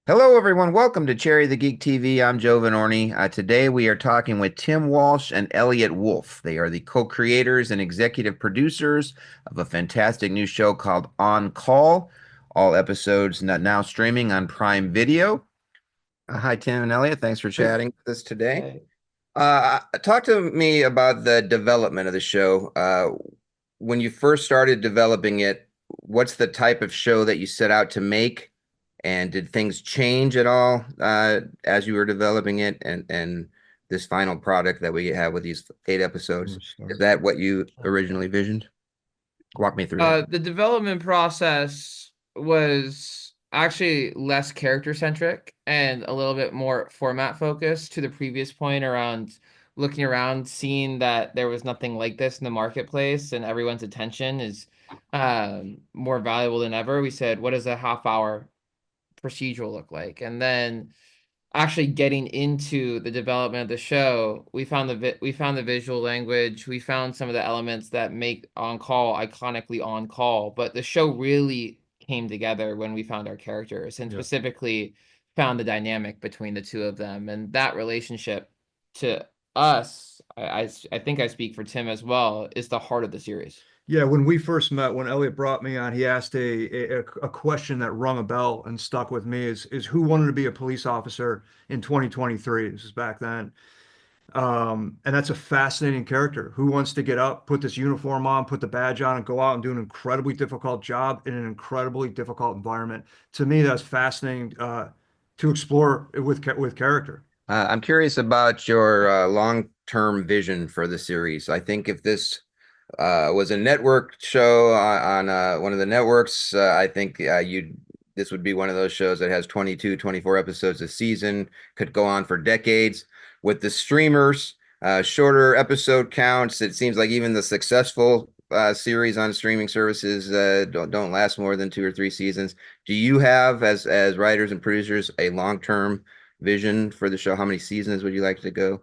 Hello, everyone. Welcome to Cherry the Geek TV. I'm Joe Vanourney. Today we are talking with Tim Walsh and Elliot Wolf. They are the co-creators and executive producers of a fantastic new show called On Call. All episodes now streaming on Prime Video. Hi, Tim and Elliot. Thanks for Hey. chatting with us today. Hey. Talk to me about the development of the show. When you first started developing it, what's the type of show that you set out to make? And did things change at all as you were developing it? And this final product that we have with these 8 episodes, is that what you originally visioned? Walk me through that. The development process was actually less character centric and a little bit more format focused to the previous point around looking around, seeing that there was nothing like this in the marketplace and everyone's attention is more valuable than ever. We said, what does a half hour procedural look like? And then actually getting into the development of the show, we found the visual language, we found some of the elements that make On Call iconically On Call, but the show really came together when we found our characters and Yeah. specifically found the dynamic between the two of them, and that relationship to us, I think I speak for Tim as well, is the heart of the series. Yeah, when we first met, when Elliot brought me on, he asked a question that rung a bell and stuck with me is who wanted to be a police officer in 2023? This is back then. And that's a fascinating character. Who wants to get up, put this uniform on, put the badge on, and go out and do an incredibly difficult job in an incredibly difficult environment? To me, that's fascinating to explore with character. I'm curious about your long-term vision for the series. I think if this was a network show on one of the networks, I think this would be one of those shows that has 22, 24 episodes a season, could go on for decades. With the streamers, shorter episode counts, it seems like even the successful series on streaming services don't last more than 2 or 3 seasons. Do you have, as writers and producers, a long-term vision for the show? How many seasons would you like to go?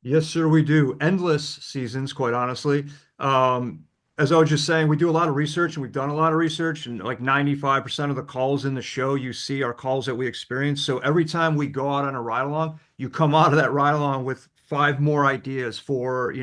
Yes, sir, we do. Endless seasons, quite honestly. As I was just saying, we do a lot of research and we've done a lot of research, and like 95% of the calls in the show you see are calls that we experience. So every time we go out on a ride along, you come out of that ride along with five more ideas for,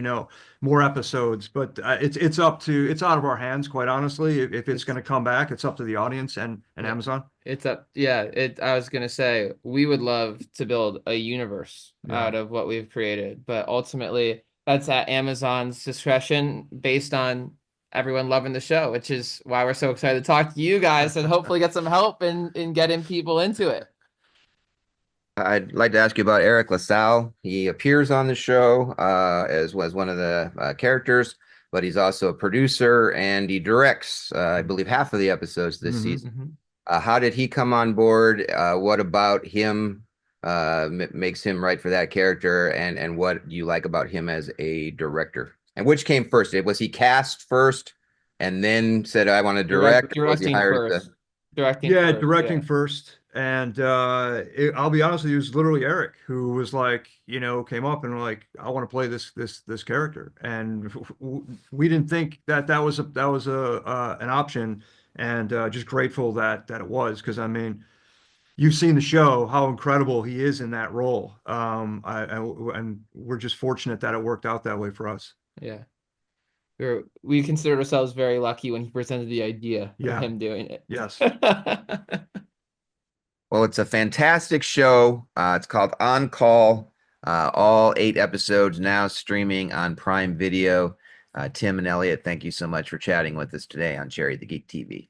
more episodes. But it's out of our hands, quite honestly. If it's going to come back, it's up to the audience and Yeah. Amazon. It's up, yeah. I was gonna say we would love to build a universe Yeah. out of what we've created, but ultimately that's at Amazon's discretion based on everyone loving the show, which is why we're so excited to talk to you guys and hopefully get some help in getting people into it. I'd like to ask you about Eriq LaSalle. He appears on the show as was one of the characters, but he's also a producer and he directs, I believe, half of the episodes this season. Mhm. How did he come on board? What about him makes him right for that character? And what do you like about him as a director? And which came first? Was he cast first and then said, I want to direct? Or was he Directing hired first. Directing Yeah, first, directing yeah. first. And I'll be honest with you, it was literally Eriq who was like, came up and like, I want to play this character. And we didn't think that was an option, and just grateful that it was, because I mean, you've seen the show, how incredible he is in that role. And we're just fortunate that it worked out that way for us. Yeah. We considered ourselves very lucky when he presented the idea of Yeah. him doing it. Yes. Well, it's a fantastic show. It's called On Call. All 8 episodes now streaming on Prime Video. Tim and Elliot, thank you so much for chatting with us today on Cherry the Geek TV.